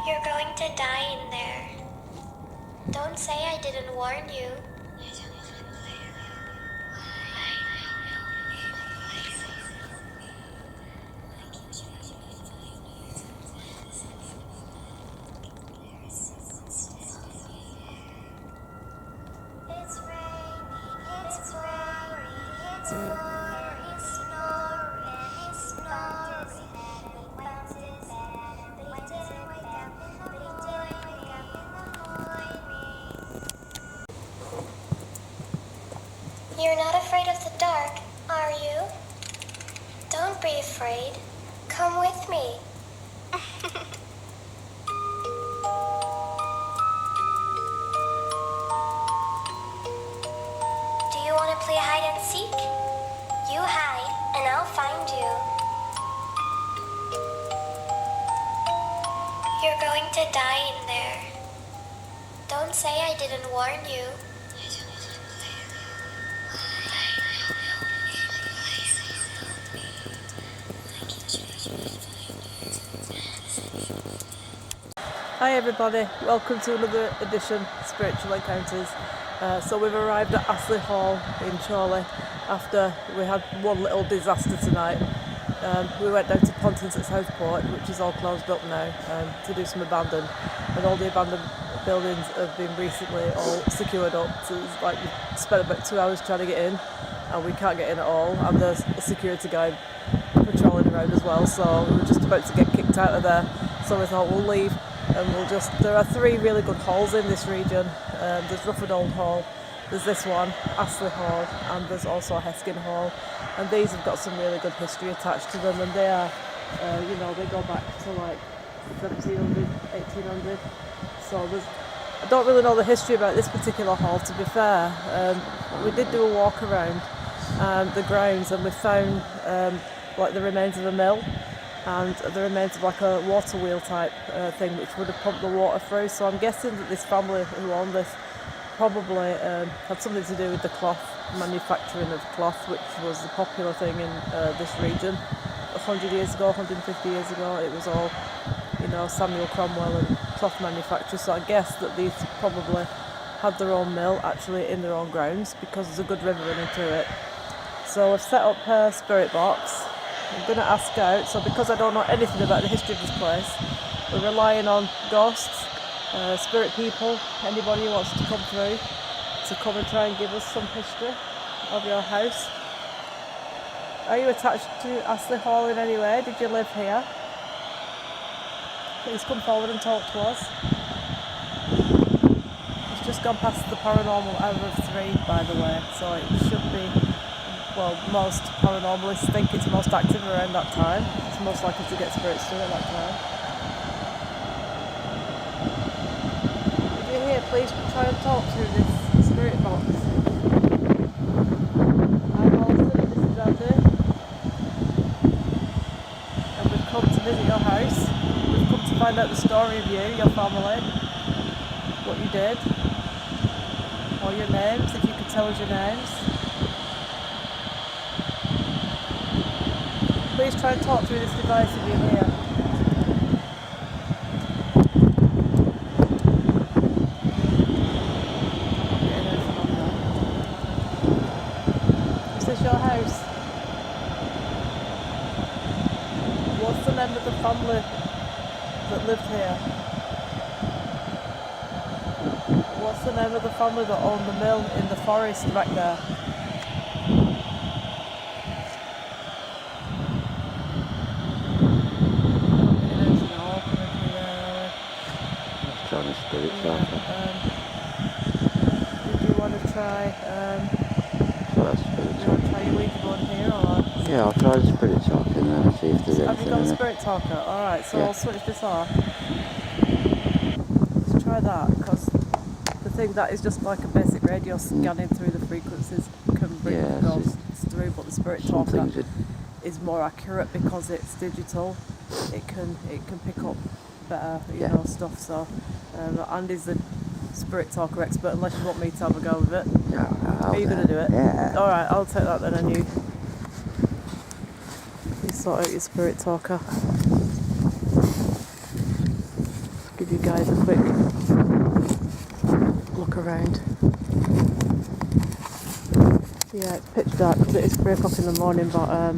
You're going to die in there. Don't say I didn't warn you. It's raining, it's pouring, it's pouring, it's snoring, it's snoring. He went to bed, but he didn't wake up in the morning. You're not afraid of the dark, are you? Don't be afraid. Come with me. Do you want to play hide and seek? You hide, and I'll find you. You're going to die in there. Don't say I didn't warn you. Hi everybody, welcome to another edition of Spiritual Encounters. So we've arrived at Astley Hall in Chorley after we had one little disaster tonight. We went down to Pontins at Southport, which is all closed up now, to do some abandoned, and all the abandoned buildings have been recently all secured up. So it's like we spent about 2 hours trying to get in and we can't get in at all, and there's a security guard patrolling around as well, so we were just about to get kicked out of there. So we thought we'll leave and there are 3 really good halls in this region. There's Rufford Old Hall, there's this one, Astley Hall, and there's also Heskin Hall, and these have got some really good history attached to them, and they are, they go back to like 1700, 1800, so I don't really know the history about this particular hall, to be fair. We did do a walk around the grounds and we found like the remains of a mill, and the remains of like a water wheel type thing which would have pumped the water through. So I'm guessing that this family who owned this probably had something to do with the cloth, manufacturing of cloth, which was a popular thing in this region 100 years ago, 150 years ago. It was all, Samuel Cromwell and cloth manufacturers. So I guess that these probably had their own mill actually in their own grounds, because there's a good river running through it. So I've set up her spirit box. I'm going to ask out, so because I don't know anything about the history of this place, we're relying on ghosts, spirit people, anybody who wants to come through, to come and try and give us some history of your house. Are you attached to Astley Hall in any way? Did you live here? Please come forward and talk to us. It's just gone past the paranormal hour of 3, by the way, so it should be. Well, most paranormalists think it's most active around that time. It's most likely to get spirits through at that time. If you're here, please try and talk through this spirit box. I'm Alison, this is Andy. And we've come to visit your house. We've come to find out the story of you, your family, what you did, or your names, if you could tell us your names. Please try and talk through this device if you're here. Is this your house? What's the name of the family that lived here? What's the name of the family that owned the mill in the forest back there? Spirit talker. Did you want to try? Your Ouija board here, or? Yeah, I'll try the spirit talker and then see if there's anything. Have you got in a it. spirit talker? All right, so Yeah. I'll switch this off. Let's try that, because the thing that is just like a basic radio scanning through the frequencies can bring ghosts through, but the spirit talker is more accurate because it's digital. It can pick up better, stuff. So Andy's the spirit talker expert, unless you want me to have a go with it. Yeah, Are you going to do it? Yeah. All right, I'll take that then, and you sort out your spirit talker. give you guys a quick look around. Yeah, it's pitch dark because it is 3 o'clock in the morning, but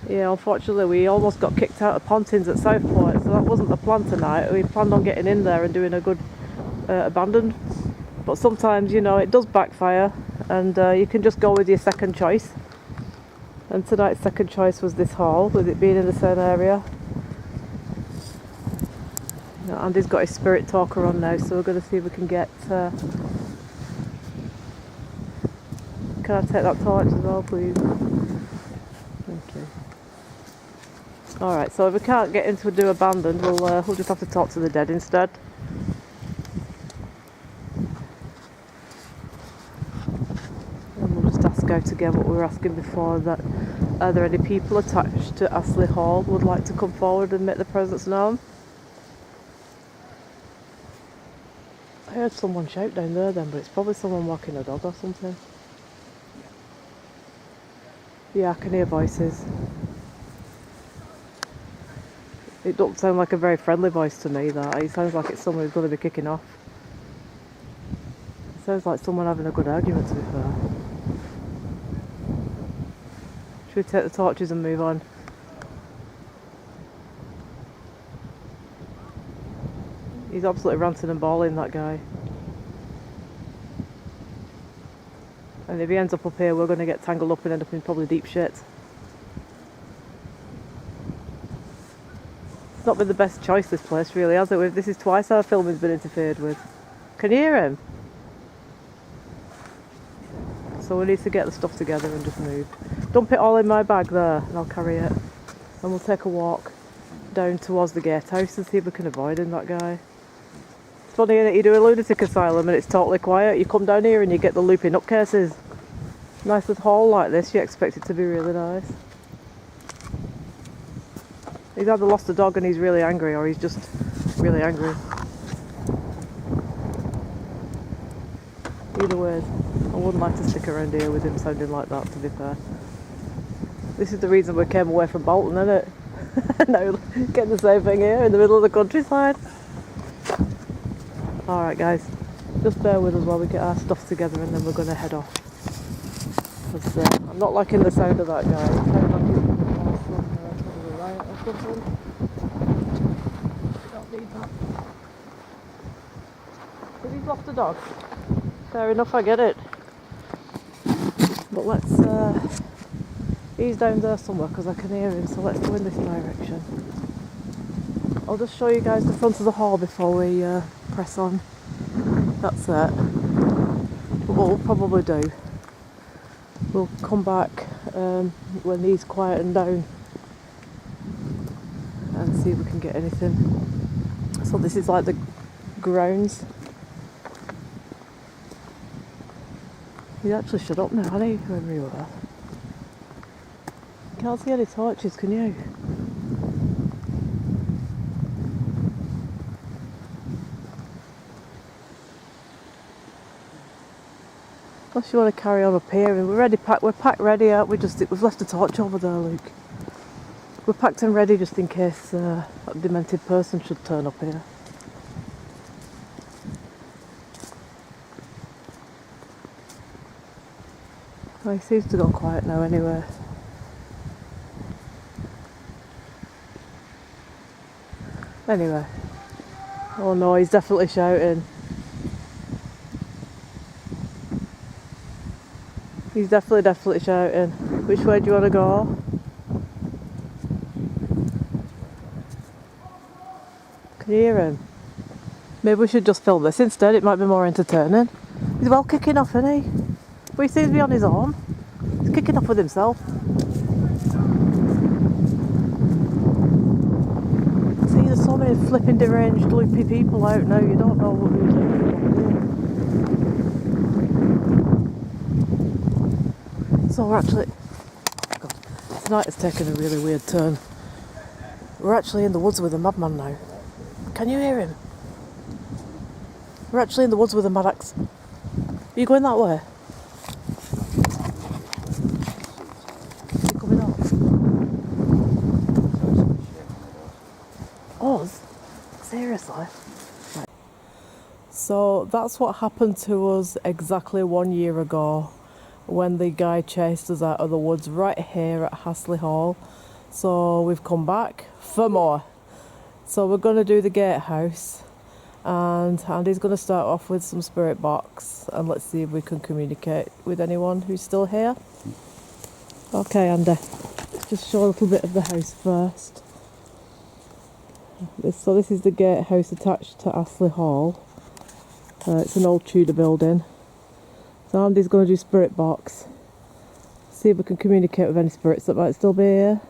yeah, unfortunately we almost got kicked out of Pontins at Southport, so that wasn't the plan tonight. We planned on getting in there and doing a good abandoned, but sometimes, you know, it does backfire, and you can just go with your second choice. And tonight's second choice was this hall, with it being in the same area. You know, Andy's got his spirit talker on now, so we're going to see if we can get... Can I take that torch as well, please? Thank you. Alright, so if we can't get into do abandoned, we'll just have to talk to the dead instead. And we'll just ask out again what we were asking before, that are there any people attached to Astley Hall who would like to come forward and make their presence known? I heard someone shout down there then, but it's probably someone walking a dog or something. Yeah, I can hear voices. It don't sound like a very friendly voice to me, that. It sounds like it's someone who's going to be kicking off. It sounds like someone having a good argument, to be fair. Should we take the torches and move on? He's absolutely ranting and bawling, that guy. And if he ends up here, we're going to get tangled up and end up in probably deep shit. It's not been the best choice, this place, really, has it? This is twice our filming's been interfered with. Can you hear him? So we need to get the stuff together and just move. Dump it all in my bag there, and I'll carry it. And we'll take a walk down towards the gatehouse and see if we can avoid him, that guy. It's funny, innit? You do a lunatic asylum and it's totally quiet. You come down here and you get the looping up cases. Nice little hall like this, you expect it to be really nice. He's either lost a dog and he's really angry, or he's just really angry. Either way, I wouldn't like to stick around here with him sounding like that, to be fair. This is the reason we came away from Bolton, isn't it? Now getting the same thing here in the middle of the countryside. Alright guys, just bear with us while we get our stuff together and then we're going to head off. Because I'm not liking the sound of that guy. It sounds like he's going to cause some riot or something. Don't need that. Because he's lost a dog. Fair enough, I get it. But let's... he's down there somewhere because I can hear him, so let's go in this direction. I'll just show you guys the front of the hall before we press on. That's it. But what we'll probably do, we'll come back when he's quieting down and see if we can get anything. So this is like the grounds. He's actually shut up now, hasn't he? Whoever he was. Can't see any torches, can you? Unless you want to carry on up here, and we're packed ready, aren't we? We've left a torch over there, Luke. We're packed and ready just in case a demented person should turn up here. Well, he seems to have gone quiet now anyway. Anyway. Oh no, he's definitely shouting. He's definitely shouting. Which way do you want to go? Can you hear him? Maybe we should just film this instead, it might be more entertaining. He's well kicking off, isn't he? But he seems to be on his own. He's kicking off with himself. See, there's so many flipping deranged, loopy people out now, you don't know what we're doing. So we're actually... God, tonight has taken a really weird turn. We're actually in the woods with a madman now. Can you hear him? We're actually in the woods with a mad axe. Are you going that way? Is he coming up? Us? Seriously? Right. So that's what happened to us exactly 1 year ago when the guy chased us out of the woods right here at Astley Hall. So we've come back for more. So we're going to do the gatehouse, and Andy's going to start off with some spirit box, and let's see if we can communicate with anyone who's still here. Okay, Andy, let's just show a little bit of the house first. So this is the gatehouse attached to Astley Hall. It's an old Tudor building. So Andy's going to do spirit box. See if we can communicate with any spirits that might still be here.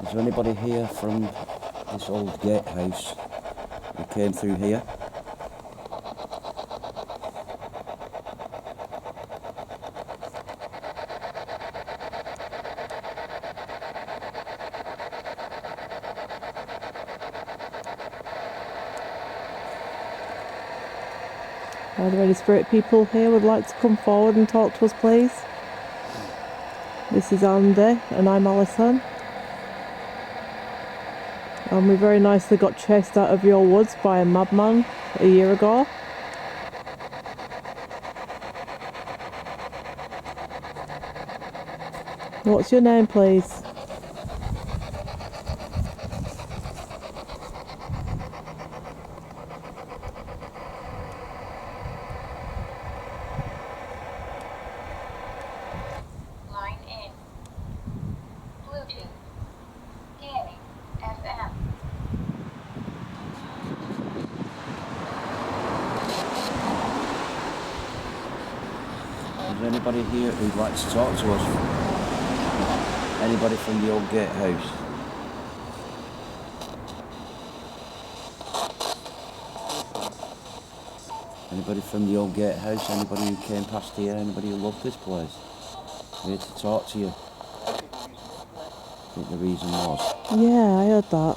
Is there anybody here from this old gatehouse who came through here? Are there any spirit people here would like to come forward and talk to us, please? This is Andy and I'm Alison. And we very nicely got chased out of your woods by a madman a year ago. What's your name, please? Line in. Bluetooth. Scanning. FM. Is there anybody here who'd like to talk to us? Anybody from the old gatehouse? Anybody from the old gatehouse? Anybody who came past here? Anybody who loved this place? Here to talk to you. I think the reason was. Yeah, I heard that.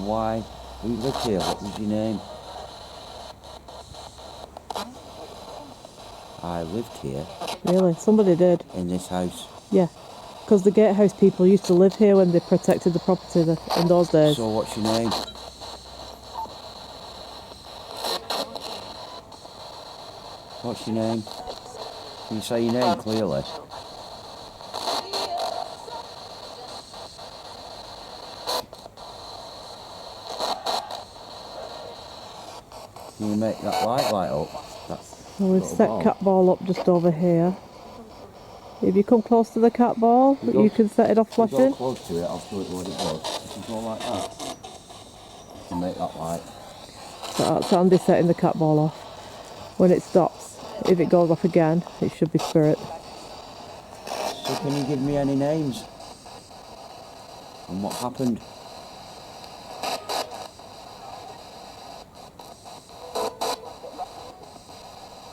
Why? Who lived here? What was your name? I lived here Really? Somebody did. in this house. Yeah. Because the gatehouse people used to live here when they protected the property in those days. So what's your name? What's your name? Can you say your name clearly? Can you make that light up? Well, we've set cat ball up just over here. If you come close to the cat ball, you can set it off If you flashing. go close to it, I'll show it what it does. If you go like that, you can make that light. So that's Andy setting the cat ball off. When it stops, if it goes off again, it should be spirit. So can you give me any names? And what happened?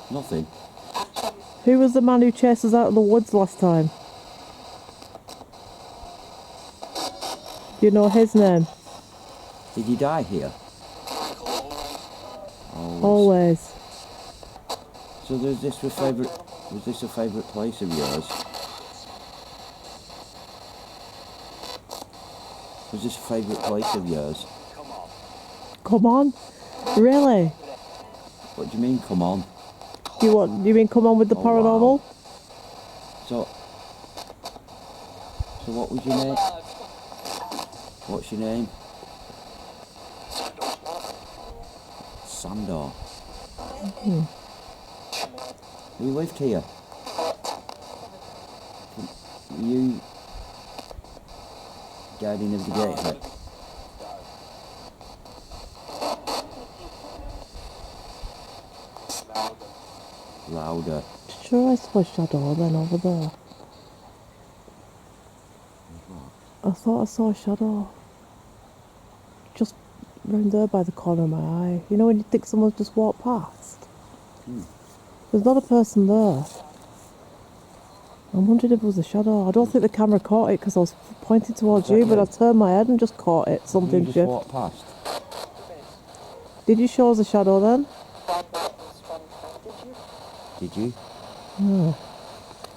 Nothing. Who was the man who chased us out of the woods last time? Do you know his name? Did you die here? Always. So was this a favourite place of yours? Was this a favourite place of yours? Come on? Really? What do you mean, come on? Do you mean come on with the Oh, paranormal? wow. So what was your name? What's your name? Sandor. You lived here? Were you guardian of the gate? Louder. Sure, I saw a shadow then over there. I thought I saw a shadow. Just round there by the corner of my eye. You know when you think someone's just walked past? There's not a person there. I wondered if it was a shadow. I don't think the camera caught it because I was pointing towards Was that you, but you? I turned my head and just caught it. You Something just shift. walked past. Did you show us a shadow then? Did you?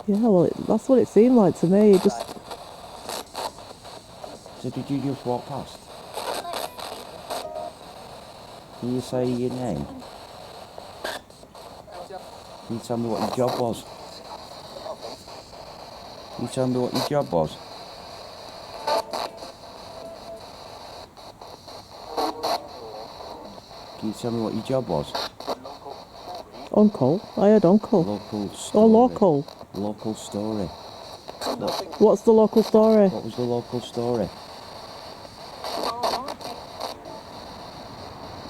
Yeah, well, that's what it seemed like to me. It just, So did you just walk past? Can you say your name? Can you tell me what your job was? Can you tell me what your job was? Can you tell me what your job was? uncle. I heard uncle. Local story. Oh, local. Local story. What's the local story? What was the local story?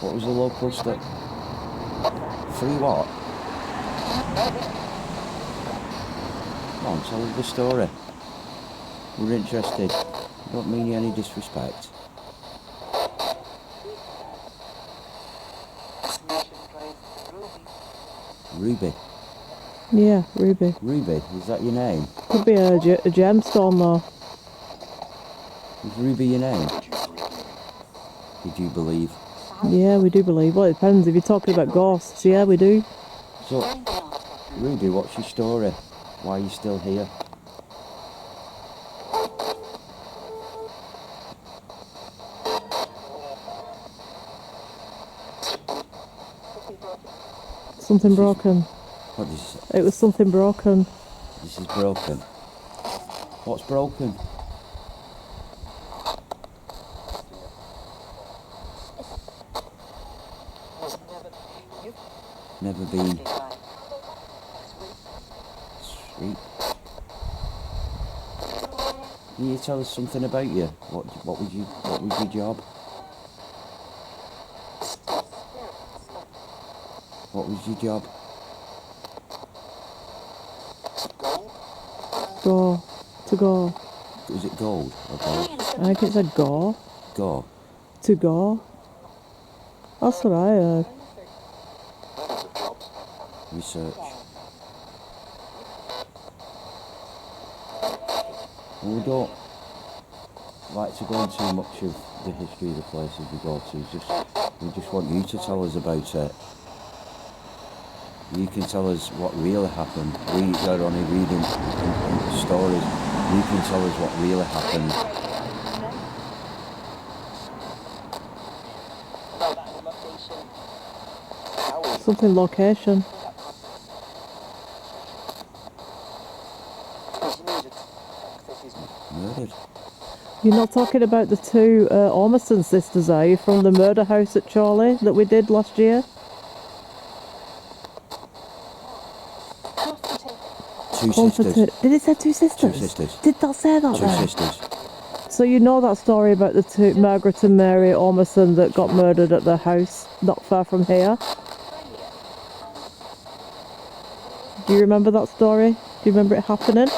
What was the local story? Free what? Come on, tell us the story. We're interested. Don't mean you any disrespect. Ruby. Yeah, Ruby. Ruby, is that your name? Could be a gemstone though. Is Ruby your name? Did you believe? Yeah, we do believe. Well, it depends. If you're talking about ghosts, yeah, we do. So, Ruby, what's your story? Why are you still here? Something broken. What is It was something broken. this is broken? What's broken? Never been. Sweet. Can you tell us something about you? What was your job? What was your job? Go. To go. Was it gold or gold? I think it said go. Go. To go. That's what I heard. Research. We don't like to go into much of the history of the places we go to. We just want you to tell us about it. You can tell us what really happened. We are only reading stories. You can tell us what really happened. Something location. Murdered. You're not talking about the two Ormiston sisters, are you, from the murder house at Chorley that we did last year? Two sisters. Did it say two sisters? Two sisters. Did that say that Two then? sisters. So you know that story about the two, Margaret and Mary Ormiston, that got murdered at their house not far from here? Do you remember that story? Do you remember it happening?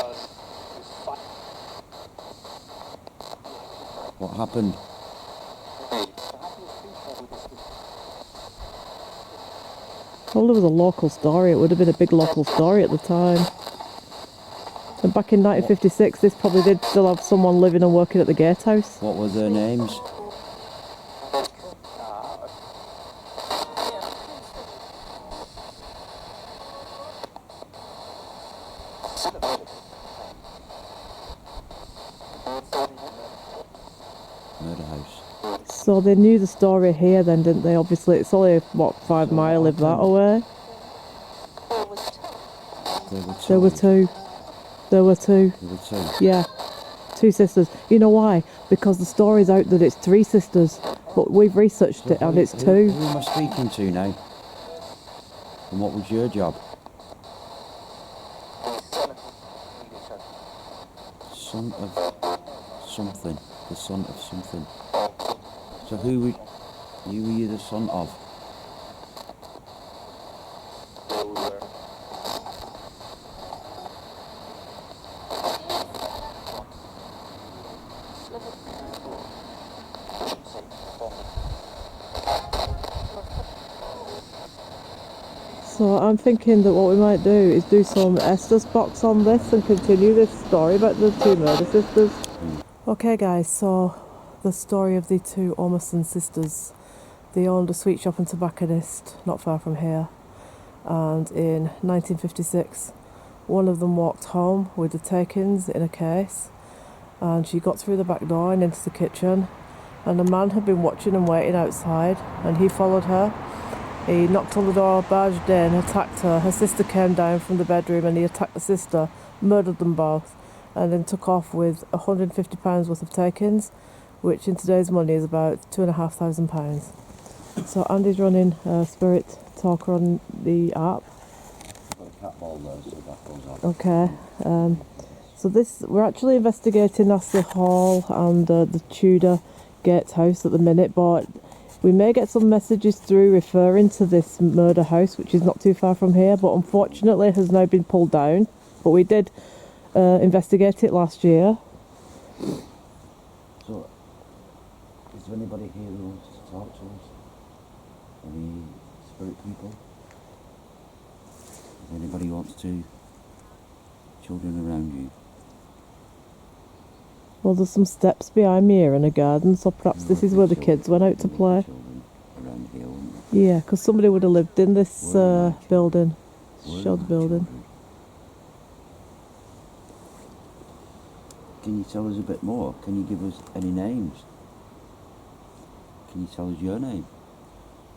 What happened? Well, there was a local story. It would have been a big local story at the time. And back in 1956, this probably did still have someone living and working at the gatehouse. What were their names? Murder house. So they knew the story here then, didn't they? Obviously, it's only, what, 5 mile if that away? There were two. There were two. There were two. Yeah. 2 sisters. You know why? Because the story's out that it's 3 sisters. But we've researched it and it's 2. Who am I speaking to now? And what was your job? Son of something. The son of something. So who were you the son of? So I'm thinking that what we might do is do some Estes box on this and continue this story about the two murder sisters. Okay guys, so the story of the two Ormerson sisters. They owned a sweet shop and tobacconist not far from here, and in 1956 one of them walked home with the takings in a case, and she got through the back door and into the kitchen, and a man had been watching and waiting outside, and he followed her. He knocked on the door, barged in, attacked her. Her sister came down from the bedroom and he attacked the sister, murdered them both, and then took off with £150 worth of takings, which in today's money is about £2,500. So Andy's running Spirit Talker on the app. Got a cat ball there, so that goes off. Okay. So we're actually investigating Astley Hall and the Tudor Gatehouse at the minute, but we may get some messages through referring to this murder house, which is not too far from here, but unfortunately has now been pulled down. But we did investigate it last year. So, is there anybody here who wants to talk to us? Any spirit people? Is there anybody who wants to? Children around you? Well, there's some steps behind me here in a garden, so perhaps this is where the kids went out to play. Children around here, wouldn't there? Yeah, because somebody would have lived in this Where are my building. Where are Shed my building. children? Can you tell us a bit more? Can you give us any names? Can you tell us your name?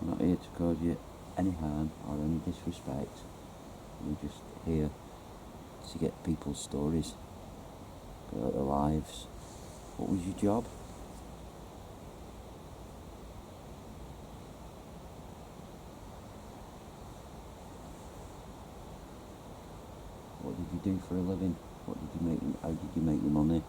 I'm not here to cause you any harm or any disrespect. We're just here to get people's stories, about their lives. What was your job? What did you do for a living? What did you make? How did you make your money?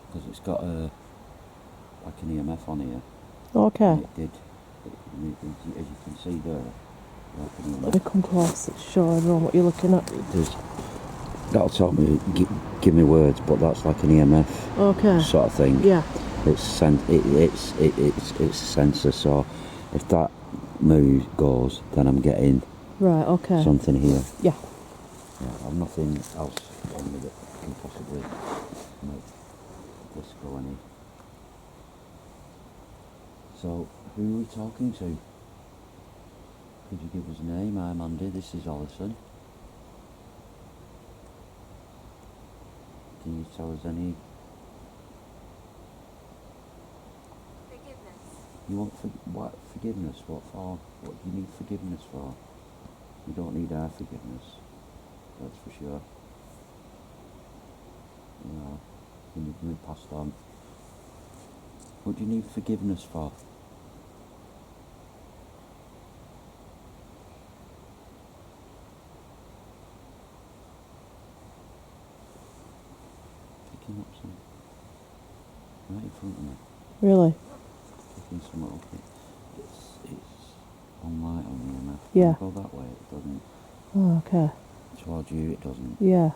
Because it's got like an EMF on here. Okay. And it did. As you can see there, like an EMF. Let me come close to show everyone what you're looking at. It does. That'll tell me, give me words, but that's like an EMF Okay. sort of thing. Yeah. It's a sensor. So if that move goes, then I'm getting Right, okay. something here. Yeah. Yeah, I've nothing else on me that can possibly make this go any. So, who are we talking to? Could you give us a name? I'm Andy, this is Alison. Can you tell us any? Forgiveness. You want what forgiveness? What for? What do you need forgiveness for? You don't need our forgiveness, that's for sure. You know, you need to be passed on. What do you need forgiveness for? Picking up some right in front of me. Really? Picking some up. It's on light on the EMF. Yeah. When I go that way, it doesn't. Oh, okay. Towards you, it doesn't. Yeah.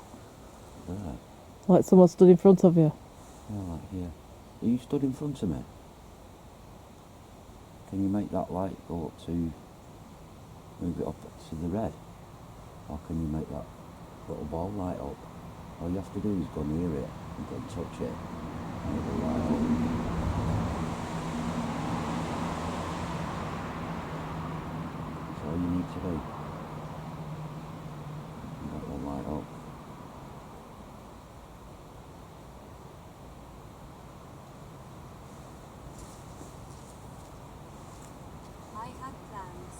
There. Like someone stood in front of you. Yeah, like here. Are you stood in front of me? Can you make that light go up to, move it up to the red? Or can you make that little ball light up? All you have to do is go near it and go and touch it and it will light up. That's all you need to do. And that will light up. I had plans.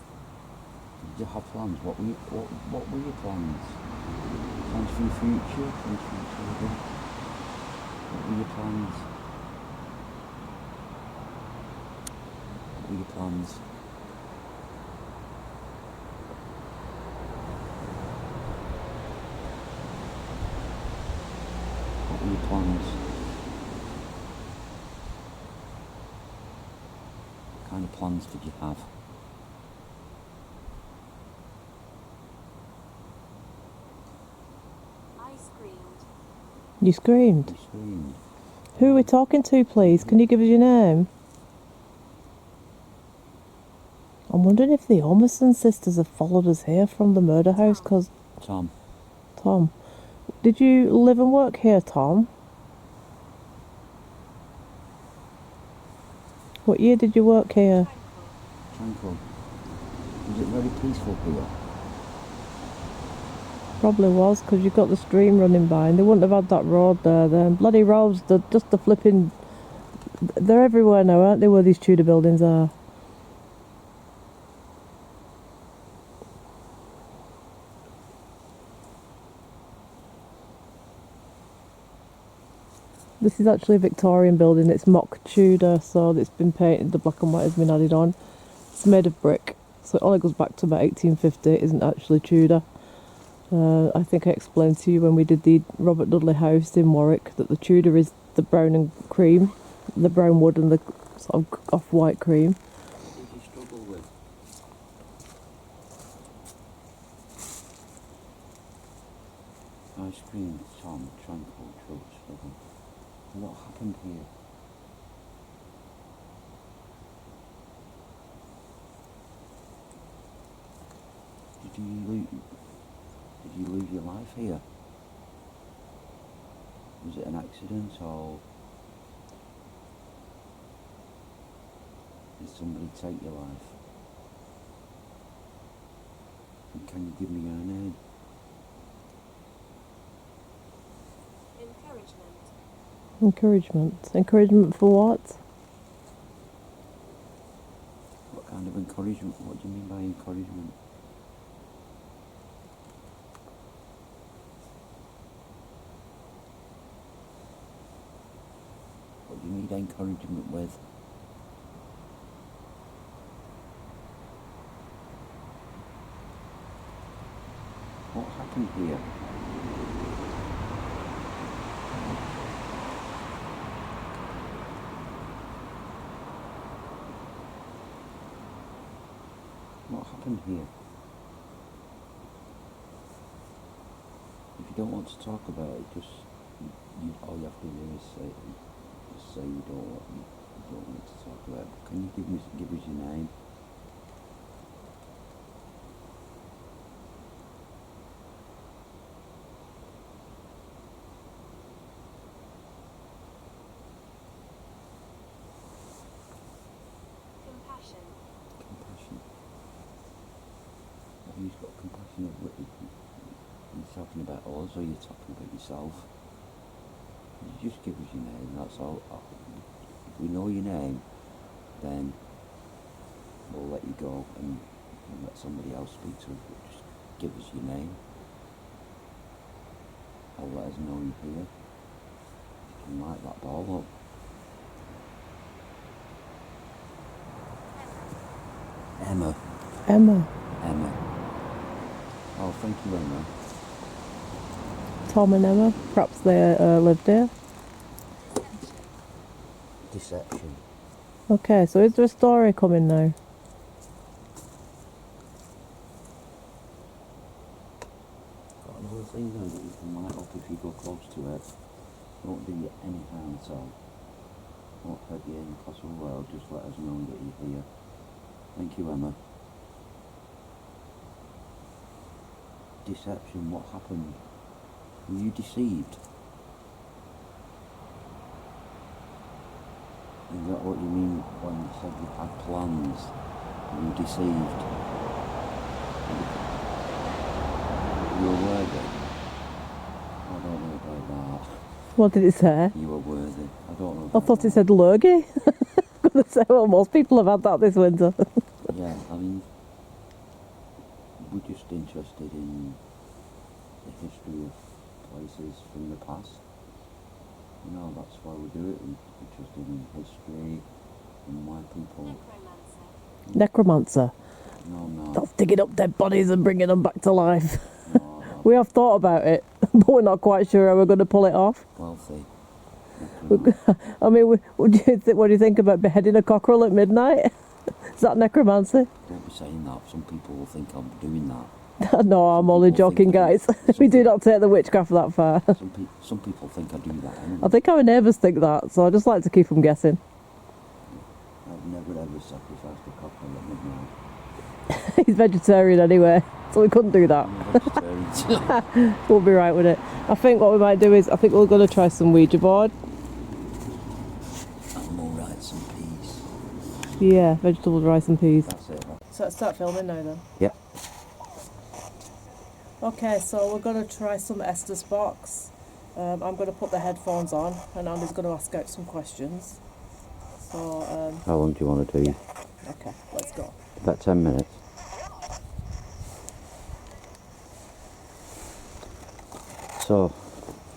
Did you have plans? What were your plans? Plans for your future? Plans for your children? What were your plans? What were your plans? What were your plans? What kind of plans did you have? I screamed. You screamed. You screamed. Who are we talking to, please? Can you give us your name? I'm wondering if the Ormerson sisters have followed us here from the murder house, because... Tom. Tom. Did you live and work here, Tom? What year did you work here? Tranquil. Was it very peaceful here? Probably was, because you've got the stream running by, and they wouldn't have had that road there then. Bloody roads, just the flipping... They're everywhere now, aren't they, where these Tudor buildings are? This is actually a Victorian building. It's mock Tudor, so it's been painted. The black and white has been added on. It's made of brick, so it only goes back to about 1850. It isn't actually Tudor. I think I explained to you when we did the Robert Dudley house in Warwick that the Tudor is the brown and cream, the brown wood and the sort of off-white cream. What did you struggle with? Ice cream, Tom, tranquil, trouble, struggle. What happened here? Did you lose your life here? Was it an accident or did somebody take your life? And can you give me your name? Encouragement. Encouragement for what? What kind of encouragement? What do you mean by encouragement? What do you need encouragement with? What happened here? What happened here? If you don't want to talk about it, just all you have to do is say you don't want to talk about it. Can you give us your name? Compassion. Have you got compassion of what you're talking about us or you're talking about yourself? You just give us your name, that's all. If we know your name, then we'll let you go and let somebody else speak to us. But just give us your name. Or let us know you're here. You can light that ball up. Emma. Emma. Emma. Oh, thank you, Emma. Tom and Emma. Perhaps they lived here. Deception. Okay, so is there a story coming now? Got another thing though that you can light up if you go close to it. Won't do you any harm at all. Won't hurt you in the possible world, just let us know that you're here. Thank you, Emma. Deception, what happened? Were you deceived? Is that what you mean when you said you had plans? Were you deceived? You were worthy? I don't know about that. What did it say? You were worthy. I don't know I about thought it said lurgy. I'm going to say, well, most people have had that this winter. Yeah, I mean, we're just interested in the history of places from the past. You know, that's why we do it. We're interested in history and why people... Necromancer. No. That's digging up dead bodies and bringing them back to life. No. We have thought about it, but we're not quite sure how we're going to pull it off. Wealthy. I mean, what do you think about beheading a cockerel at midnight? Is that necromancy? Don't be saying that. Some people will think I'm doing that. No, I'm only people think joking, I do. guys. We do not take the witchcraft that far. Some people think I do that anyway. I think our neighbours think that, so I just like to keep them guessing. I've never ever sacrificed a cock at midnight. He's vegetarian anyway, so we couldn't do that. I'm a vegetarian. We'll be right with it. I think what we might do is, I think we're going to try some Ouija board. Animal rights and peace. Yeah, vegetables, rice and peas. That's it. So let's start filming now then. Yeah. Okay, so we're going to try some Esther's box. I'm going to put the headphones on and Andy's going to ask out some questions. So, How long do you want to do? okay, let's go. About 10 minutes. So,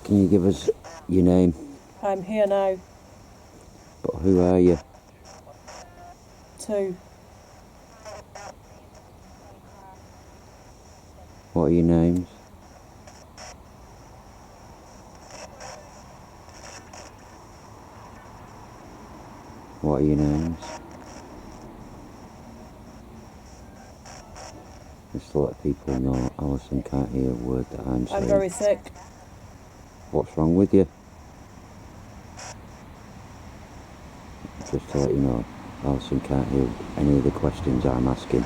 can you give us your name? I'm here now. But who are you? 2. What are your names? What are your names? Just to let people know, Alison can't hear a word that I'm saying. I'm very sick. What's wrong with you? Just to let you know, Alison can't hear any of the questions I'm asking.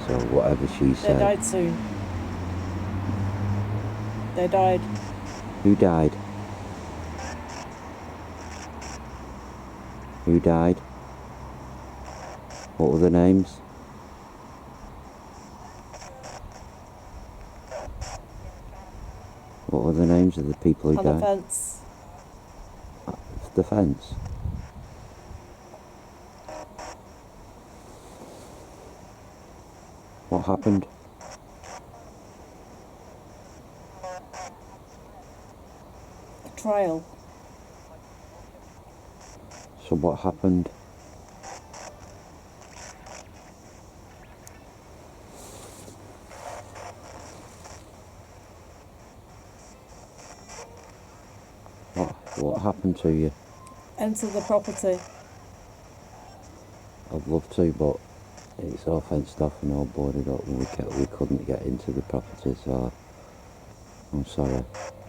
So whatever she They said. died soon. They died. Who died? Who died? What were the names? What were the names of the people who On the died? fence. The fence. What happened? The trial. So what happened? What happened to you? Enter the property. I'd love to, but it's all fenced off and all boarded up, and we couldn't get into the property, so I'm sorry.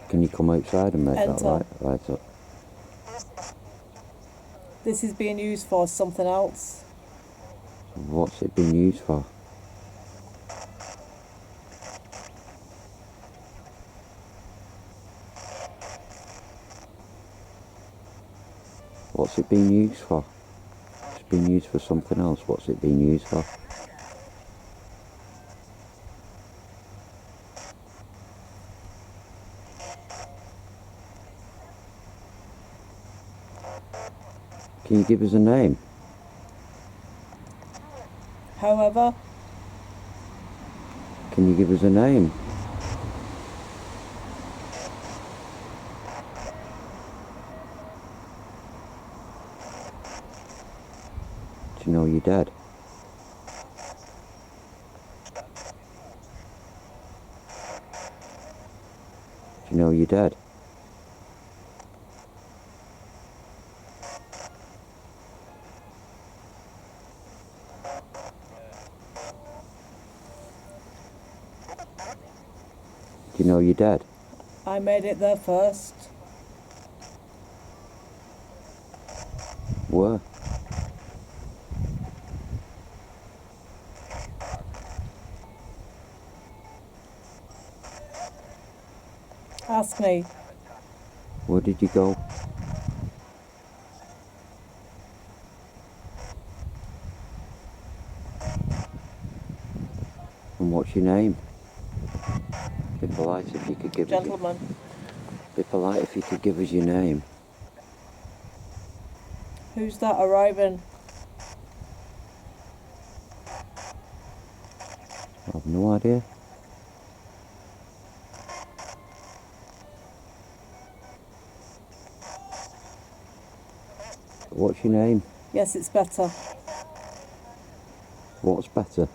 Can you come outside and make that Enter. light up? This is being used for something else. What's it been used for? What's it been used for? It's been used for something else. What's it been used for? Can you give us a name? However, Can you give us a name? Do you know you're dead? Do you know you're dead? Do you know you're dead? I made it there first. Where? Ask me. Where did you go? And what's your name? Be polite if you could give us your, Gentlemen, be polite if you could give us your name. who's that arriving? I've no idea. What's your name? Yes, it's better. What's better?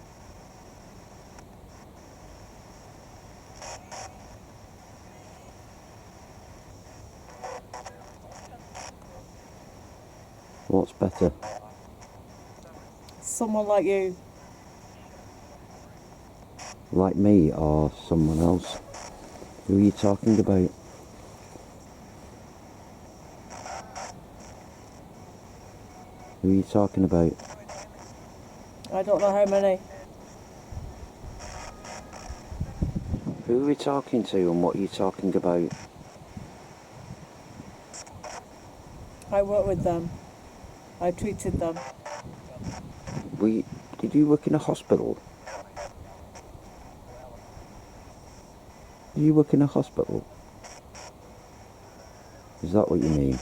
What's better? Someone like you. Like me or someone else? Who are you talking about? Who are you talking about? I don't know how many. Who are we talking to and what are you talking about? I work with them. I treated them. Did you work in a hospital? Did you work in a hospital? Is that what you mean?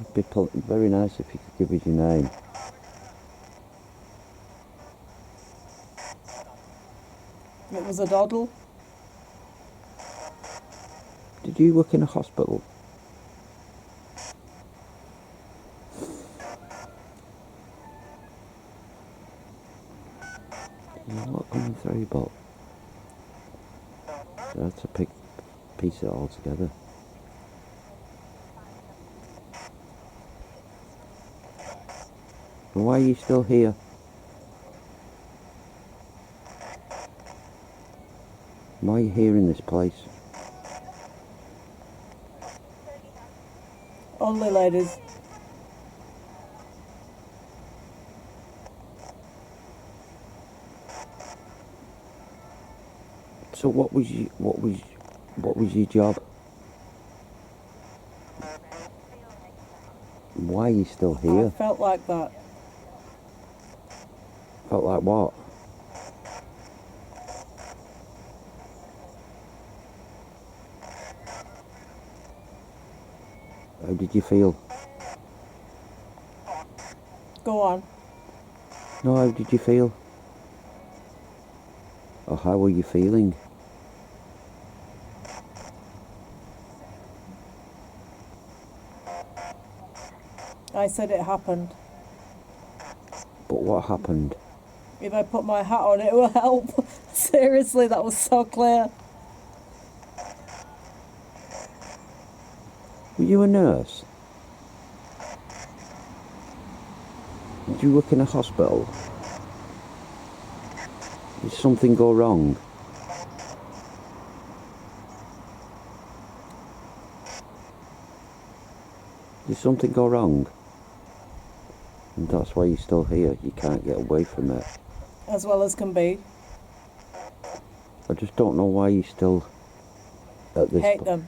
It'd be very nice if you could give us your name. It was a doddle. Did you work in a hospital? You're not coming through, but I had to piece it all together. But why are you still here? Why are you here in this place? Only ladies. So what was your job? Why are you still I here? felt like that. Felt like what? How did you feel? Go on. No, how did you feel? Or how were you feeling? I said it happened. But what happened? If I put my hat on, it will help. Seriously, that was so clear. Were you a nurse? Did you work in a hospital? Did something go wrong? Did something go wrong? And that's why you're still here. You can't get away from it. As well as can be. I just don't know why you're still at this Hate them.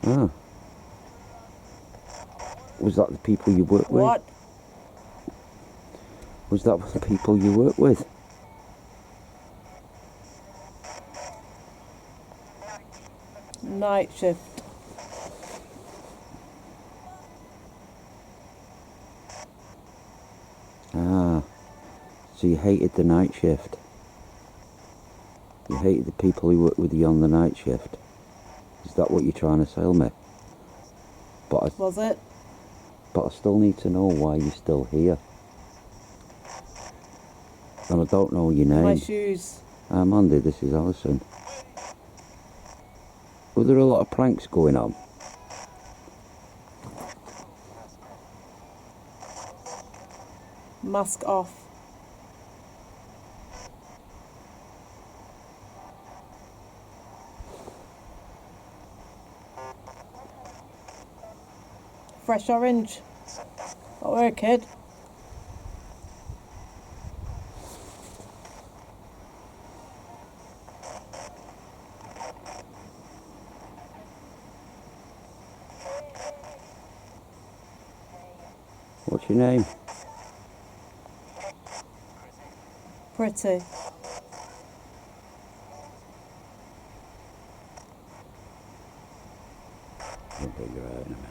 Ah. Was that the people you work with? What? Was that the people you work with? Night shift. Ah. So you hated the night shift. You hated the people who work with you on the night shift. Is that what you're trying to sell me? Was it? But I still need to know why you're still here. And I don't know your name. My shoes. I'm Andy, this is Alison. Were there a lot of pranks going on? Mask off. Fresh orange. Oh, we're a kid. What's your name? Pretty. I'll figure out in a minute.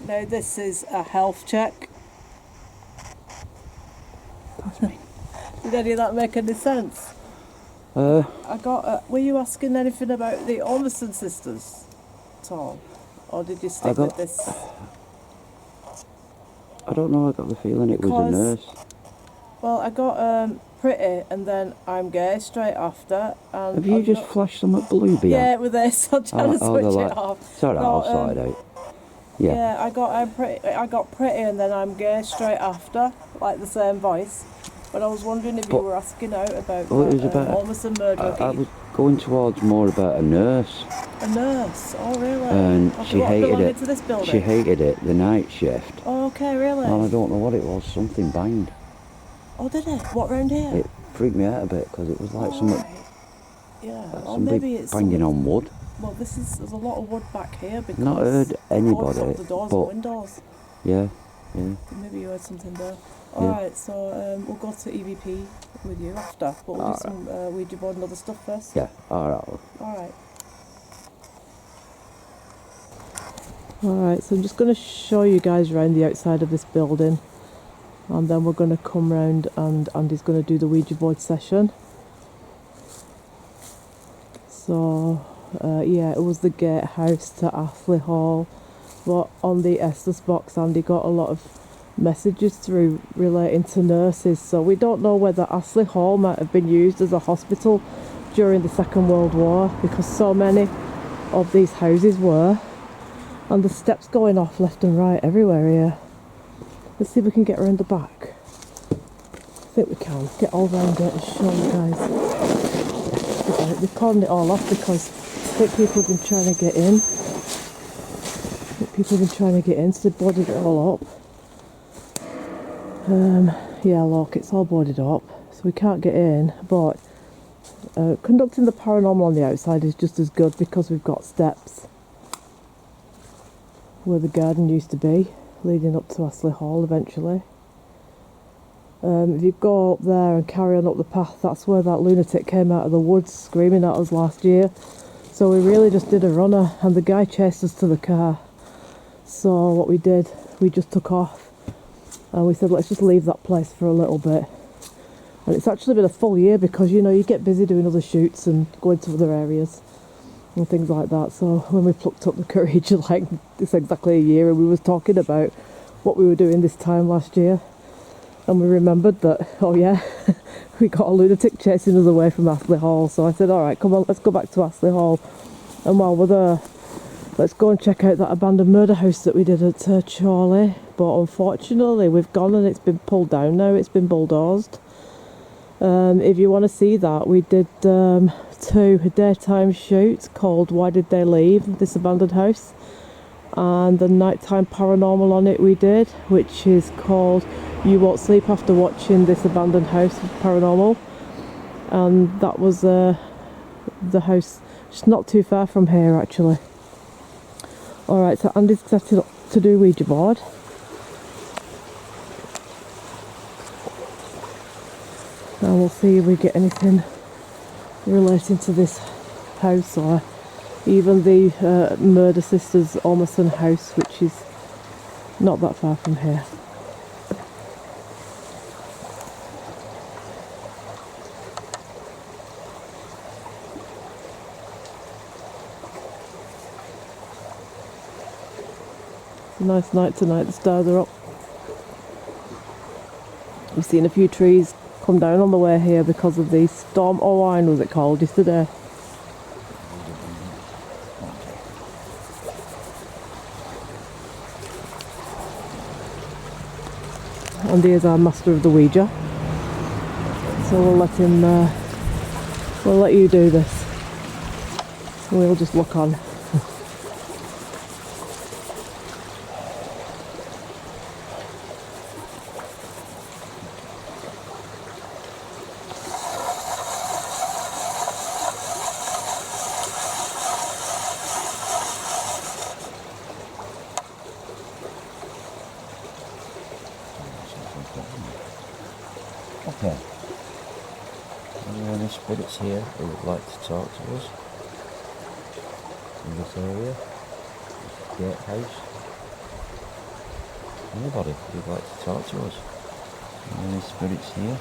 Now this is a health check. Did any of that make any sense? I got. Were you asking anything about the Ormston sisters at all, or did you stick with this? I don't know, I got the feeling it was a nurse. Well, I got Pretty, and then I'm Gay straight after. And Have you just flashed some at Bluebeard? Yeah, with this. I'm trying to switch it off. It's alright, I'll sort it out. Yeah. I got pretty, and then I'm gay straight after, like the same voice. But I was wondering if you But- were asking out about Well, it was that, about- Olmerson murder. I was going towards more about a nurse, A nurse. Oh, really? and Okay, she what, hated belonging it. to this building? She hated it, the night shift. Oh, okay, really? And I don't know what it was, something banged. Oh, did it? What, round here? It freaked me out a bit because it was like Oh, something, right. Yeah. like Or somebody maybe it's banging on wood. Well, there's a lot of wood back here because Not heard anybody, boarded up the doors but- and windows. Yeah. Maybe you heard something there. Yeah. Alright, so we'll go to EVP with you after, but we'll do Alright. some Ouija board and other stuff first. Yeah, alright. Alright. Alright, so I'm just going to show you guys around the outside of this building, and then we're going to come round and Andy's going to do the Ouija board session. So, yeah, it was the gatehouse to Astley Hall, but on the Estes box Andy got a lot of messages through relating to nurses, so we don't know whether Astley Hall might have been used as a hospital during the Second World War, because so many of these houses were, and the steps going off left and right everywhere here. Let's see if we can get around the back. I think we can get all around it and show you guys. They've cordoned it all off because I think people have been trying to get in. So they boarded it all up. Yeah, look, it's all boarded up, so we can't get in, but conducting the paranormal on the outside is just as good because we've got steps where the garden used to be, leading up to Astley Hall eventually. If you go up there and carry on up the path, that's where that lunatic came out of the woods screaming at us last year. So we really just did a runner, and the guy chased us to the car. So what we did, we just took off, and we said, let's just leave that place for a little bit. And it's actually been a full year because, you know, you get busy doing other shoots and going to other areas and things like that. So when we plucked up the courage, like, it's exactly a year, and we was talking about what we were doing this time last year. And we remembered that, oh yeah, we got a lunatic chasing us away from Astley Hall. So I said, alright, come on, let's go back to Astley Hall. And while we're there, let's go and check out that abandoned murder house that we did at Chorley. But unfortunately, we've gone and it's been pulled down now, it's been bulldozed. If you want to see that, we did 2 daytime shoots called Why Did They Leave This Abandoned House? And the nighttime paranormal on it we did, which is called You Won't Sleep After Watching This Abandoned House Paranormal. And that was the house just not too far from here actually. Alright, so Andy's set it up to do Ouija board. And we'll see if we get anything relating to this house or even the murder sisters Olmerson house, which is not that far from here. It's a nice night tonight, the stars are up. We've seen a few trees come down on the way here because of the storm Orion, was it called, yesterday. Andy is our master of the Ouija, so we'll let him, we'll let you do this. We'll just look on. Okay. Are there any spirits here who would like to talk to us? In this area? This gatehouse? Anybody who'd like to talk to us? Are there any spirits here?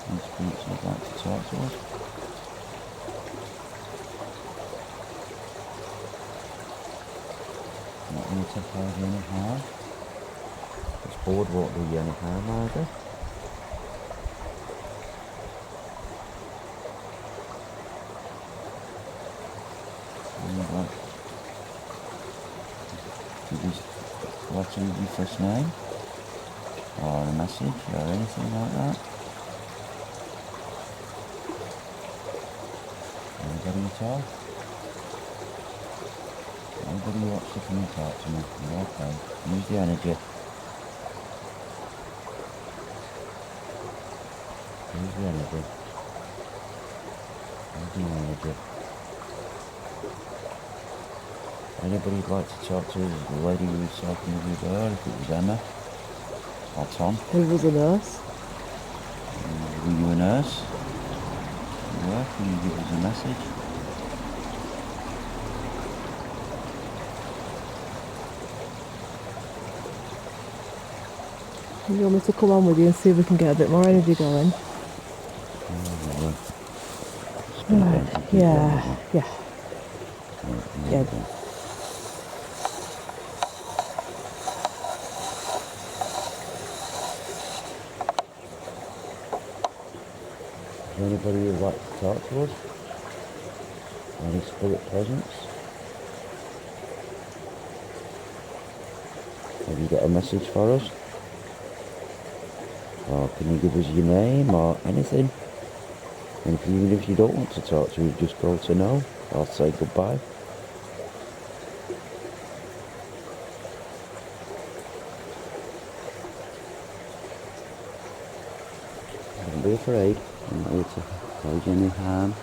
Any spirits who'd like to talk to us? Not going to cause you any harm. This board won't do you any harm either. You just what's your first name? Or a message or anything like that? Anybody at all? Anybody who wants to come and talk to me? You're okay. Use the energy. Use the energy. Use the energy. Anybody who'd like to talk to the lady who was talking to you there, if it was Emma or Tom? Who was a nurse? Were you a nurse? You were? Can you give us a message? You want me to come on with you and see if we can get a bit more energy going? Right. Yeah. Yeah. Is there anybody who'd like to talk to us? Any spirit presence? Have you got a message for us? Or can you give us your name or anything? And even if you don't want to talk to us, just go to no or say goodbye. Don't be afraid. I'm not here to cause you any harm.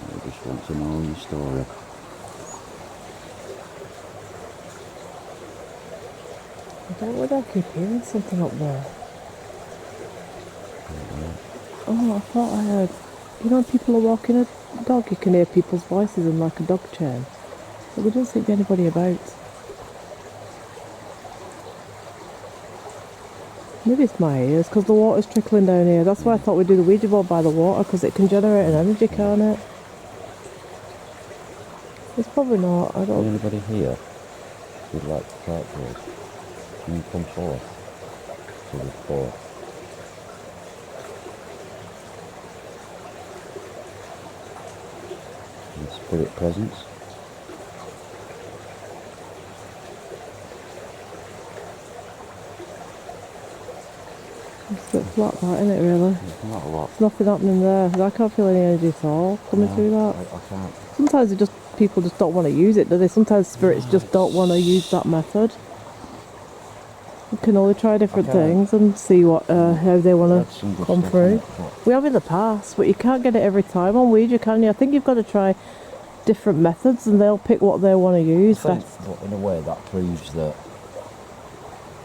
I just want to know your story. I don't know whether I keep hearing something up there. Oh, I thought I heard... You know when people are walking a dog, you can hear people's voices in like a dog chain. But there doesn't seem to be anybody about. Maybe it's my ears, because the water's trickling down here. That's why I thought we'd do the Ouija board by the water, because it can generate an energy, can't it? It's probably not, I don't... Anybody here who'd like to talk to us? Can you come forward to the floor? And spirit presence? It's a bit flat that, isn't it, really? There's not a lot. There's nothing happening there. I can't feel any energy at all coming through that. I can't. Sometimes people just don't want to use it, do they? Sometimes spirits just don't want to use that method. You can only try different things and see what how they want to come through. We have in the past, but you can't get it every time on Ouija, can you? I think you've got to try different methods and they'll pick what they want to use. I think, in a way, that proves that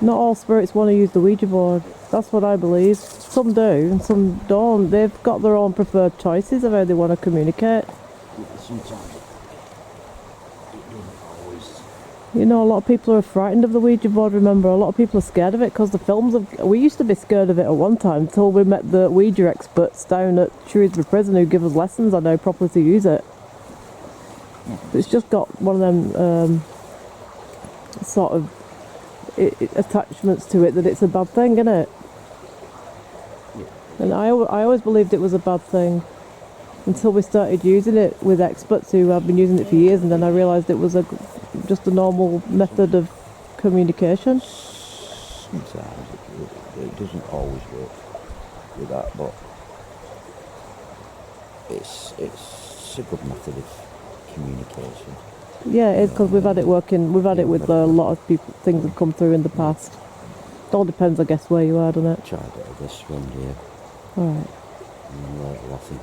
not all spirits want to use the Ouija board. That's what I believe. Some do and some don't. They've got their own preferred choices of how they want to communicate. sometimes it doesn't always. You know, a lot of people are frightened of the Ouija board, remember? A lot of people are scared of it because the films of... We used to be scared of it at one time until we met the Ouija experts down at Shrewsbury Prison who give us lessons on how properly to use it. It's just got one of them sort of attachments to it that it's a bad thing, isn't it? And I always believed it was a bad thing until we started using it with experts who have been using it for years, and then I realised it was just a normal method of communication. Sometimes it doesn't always work with that, but it's a good method of communication. Yeah, it is, because we've had it working. We've had it with a lot of people. Things have come through in the past. It all depends, I guess, where you are, doesn't it? Tried it at this round here. All right. And later, I think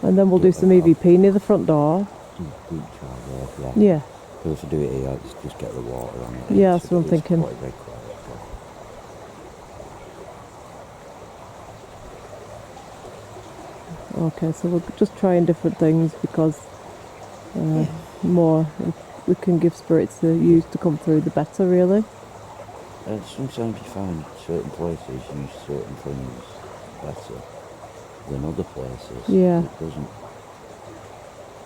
And then we'll do some EVP near the front door. Deep try there, Yeah. But if I do it here, I'll just get the water on it. Yeah, that's what I'm thinking. Quite very quiet. Okay, so we're just trying different things because more we can give spirits to use to come through, the better, really. And sometimes you find certain places use certain things better than other places. Yeah. It doesn't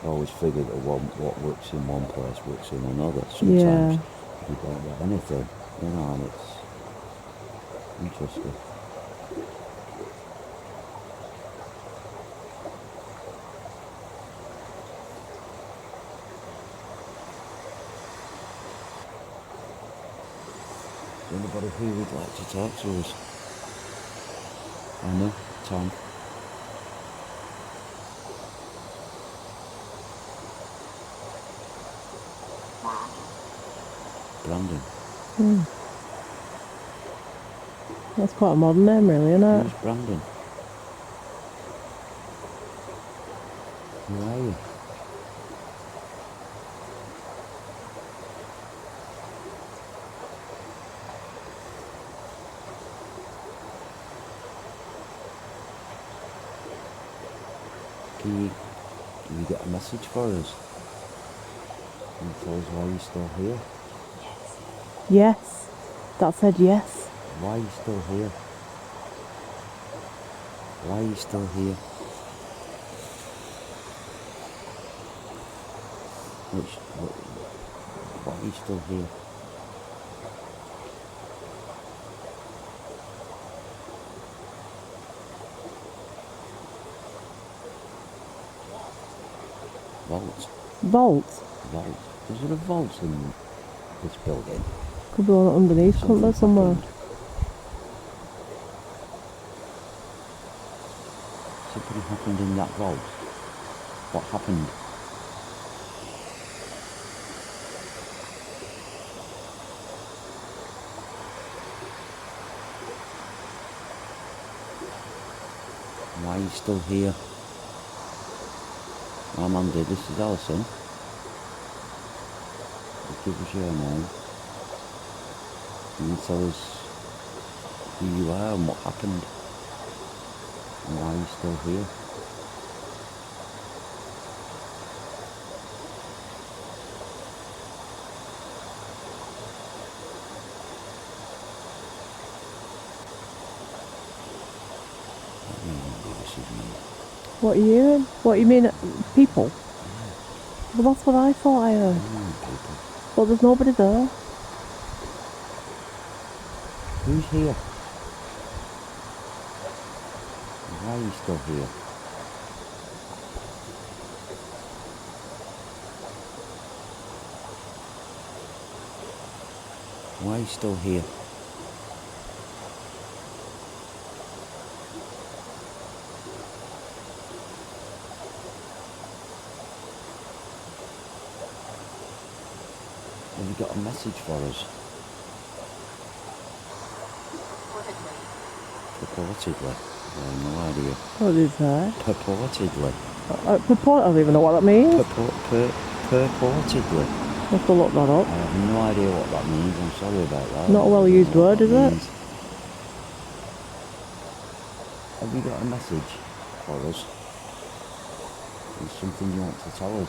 always figure that what works in one place works in another. Sometimes you don't get anything, and it's interesting. Anybody who would like to talk to us? Anna, Tom. Brandon. That's quite a modern name, really, isn't it? Who's Brandon? Who are you? Can you get a message for us? Can you tell us why you're still here? Yes. That said yes. Why are you still here? Why are you still here? Why are you still here? Vault. Vault. Vault. Is there a vault in this building? Could be one underneath, couldn't there, somewhere? Happened. Something happened in that vault. What happened? Why are you still here? I'm Andy, this is Alison. Give us your name. Can you tell us who you are and what happened? And why are you still here? What are you hearing? What, you mean people? Well, that's what I thought I heard. People. But there's nobody there. Who's here? Why are you still here? Why are you still here? Have you got a message for us? Purportedly. I have no idea. What is that? Purportedly. Purport? I don't even know what that means. Purportedly. I have to look that up. I have no idea what that means. I'm sorry about that. Not a well used word, is it? Have you got a message for us? Is something you want to tell us?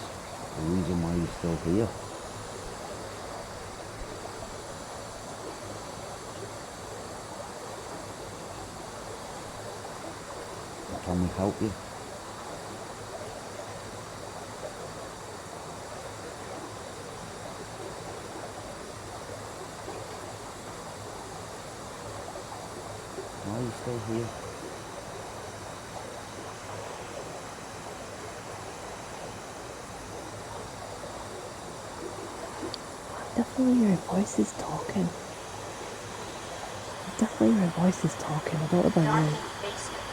The reason why you're still here? Can we help you? Why are you still here? Definitely your voice is talking. Definitely your voice is talking. I don't know about you. Basement.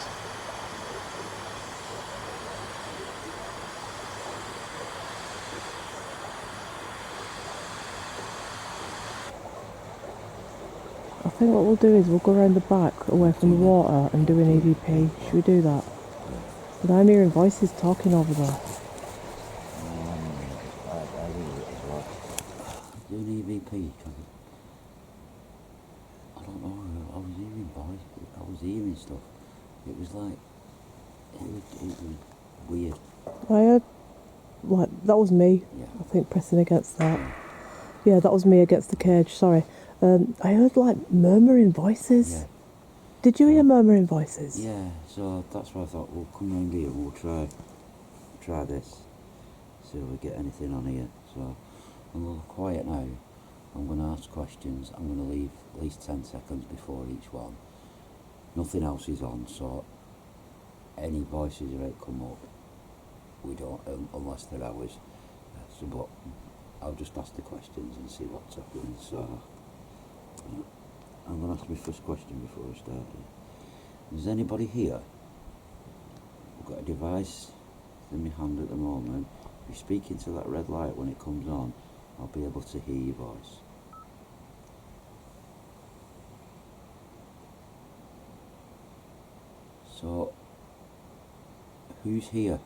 I think what we'll do is we'll go around the back away from the water and do an EVP. Should we do that? But I'm hearing voices talking over there. I hear it as well. Do an EVP. I don't know. I was hearing voice. I was hearing stuff. It was like it was weird. I heard, like, that was me, Yeah. I think, pressing against that. Yeah, that was me against the cage, sorry. I heard, like, murmuring voices. Yeah. Did you hear murmuring voices? Yeah. So that's why I thought we'll come round here and we'll try this. See if we get anything on here. So I'm a little quiet now. I'm going to ask questions. I'm going to leave at least 10 seconds before each one. Nothing else is on, so any voices that come up, we don't, unless they're ours. So, but I'll just ask the questions and see what's happening. So, I'm going to ask my first question before I start. Is anybody here? I've got a device in my hand at the moment. If you speak into that red light when it comes on, I'll be able to hear your voice. So, who's here?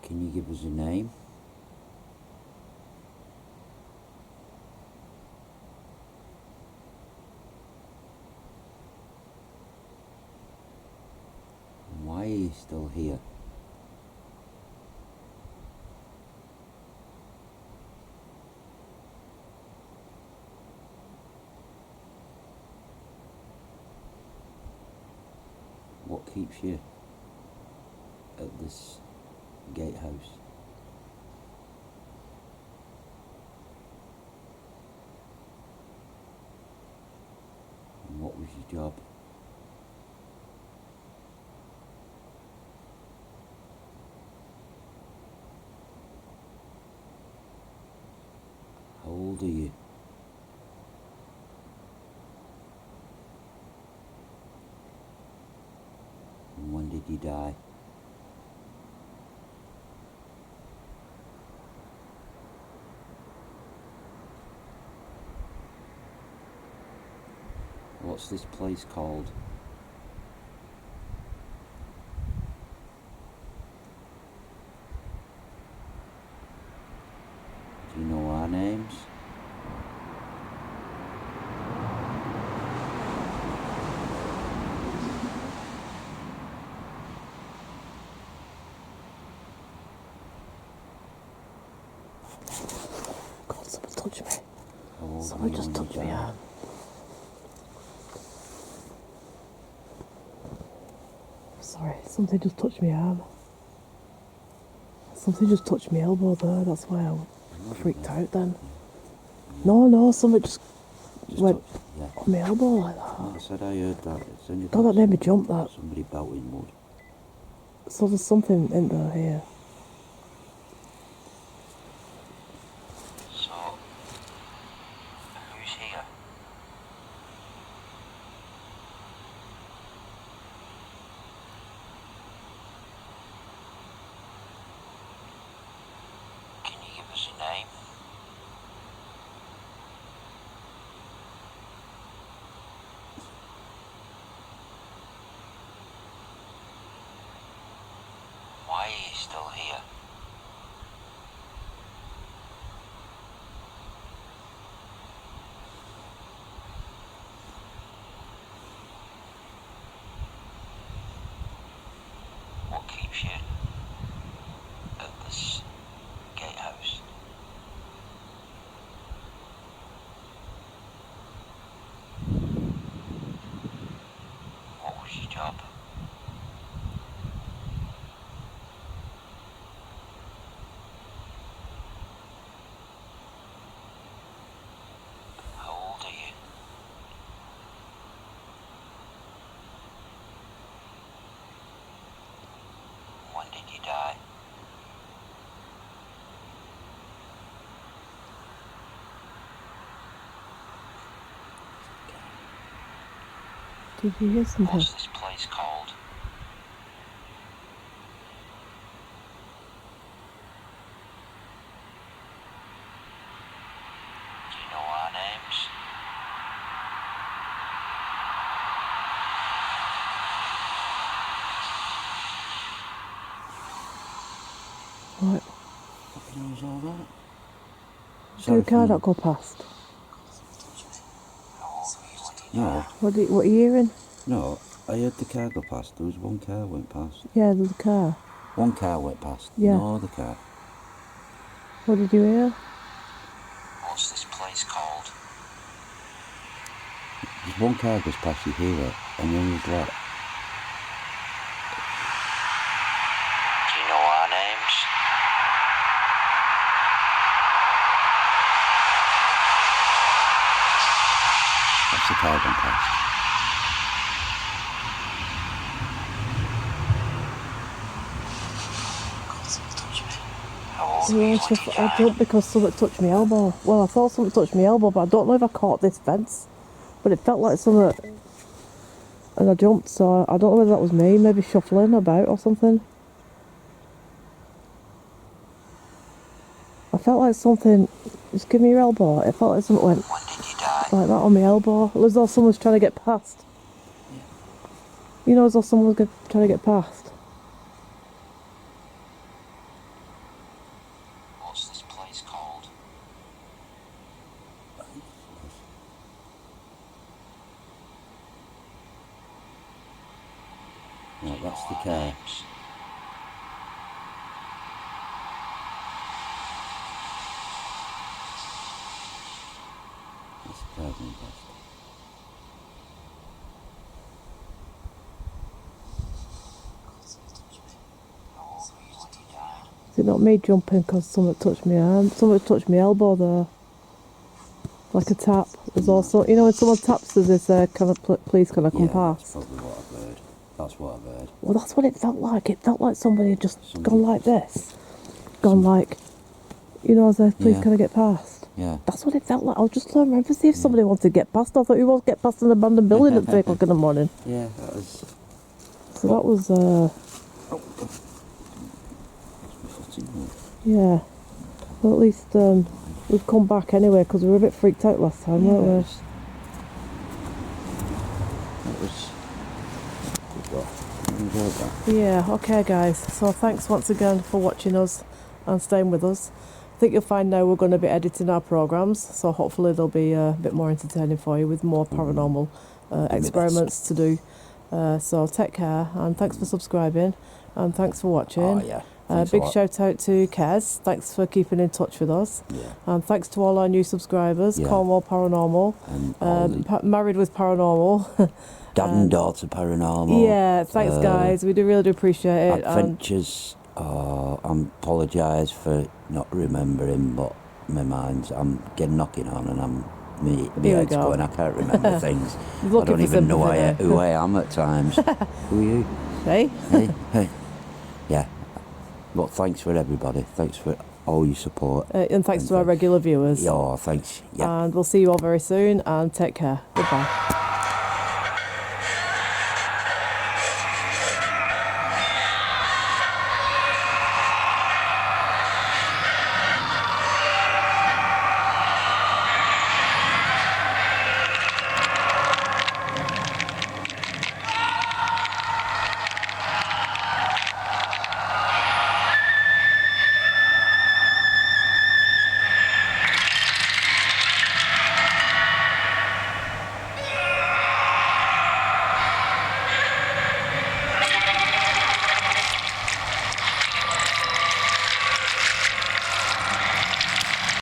Can you give us a name? And why are you still here? What keeps you at this gatehouse? And what was your job? How old are you? And when did you die? What's this place called? Do you know our names? God, someone touched me. How old Someone were you just when you touched me died? arm. Sorry, something just touched my arm. Something just touched my elbow there, that's why I freaked out then. No, something just Just went touch- yeah. on my elbow like that. No, I said I heard that. It's only God, that made me jump, that. Somebody belting wood. So there's something in there here. So, who's here? Can you give us a name? Why are you still here? What keeps you at this gatehouse? What was your job? How old are you? When did you die? Did you hear something? What's this place called? Do you know our names? Right. What was all that? Did the car not go past? No, What are you hearing? no, I heard the car go past. There was one car went past. Yeah, there's a car. One car went past. Yeah. No other car. What did you hear? What's this place called? There's one car goes past, you hear it, and then there's like... Do you know our names? That's the car gone past. Yeah, I jumped because something touched my elbow. Well, I thought something touched my elbow, but I don't know if I caught this fence. But it felt like something, and I jumped, so I don't know whether that was me, maybe shuffling about or something. I felt like something, just give me your elbow. It felt like something went like that on my elbow. It was as though someone was trying to get past. You know, as though someone was trying to get past. What's this place called? Right, that's the car. That's the car going past. Is it not me jumping because something touched my arm? Something touched my elbow there. Like a tap. There's also, you know, when someone taps, there's this kind of, please can I come Yeah, that's past? probably what I've heard. That's what I've heard. Well, that's what it felt like. It felt like somebody had just gone like this. Gone like, you know, as a please Yeah. can I get past? Yeah. That's what it felt like. I was just looking around to see if somebody wanted to get past. I thought, who wants to get past an abandoned building at 3 o'clock in the morning? Yeah, that was... So that was, yeah. Well, at least we've come back anyway because we were a bit freaked out last time, weren't we? That was... I enjoyed that. Yeah, okay guys, so thanks once again for watching us and staying with us. I think you'll find now we're going to be editing our programmes, so hopefully they'll be a bit more entertaining for you with more paranormal experiments to do. So take care and thanks for subscribing and thanks for watching. Oh, yeah. Big shout out to Kez, thanks for keeping in touch with us. Yeah. And thanks to all our new subscribers, Yeah. Cornwall Paranormal, And Married with Paranormal. Dad and Daughter Paranormal. Yeah, thanks guys, we really do appreciate it. Adventures. I apologise for not remembering, but my mind's... I'm getting knocking on and my Here we head's go. going, I can't remember things. I Looking don't for even know sympathy who I am at times. Who are you? Hey? Hey? Hey? Yeah. But thanks for everybody. Thanks for all your support. And thanks to our regular viewers. Yeah, thanks. Yeah. And we'll see you all very soon and take care. Goodbye.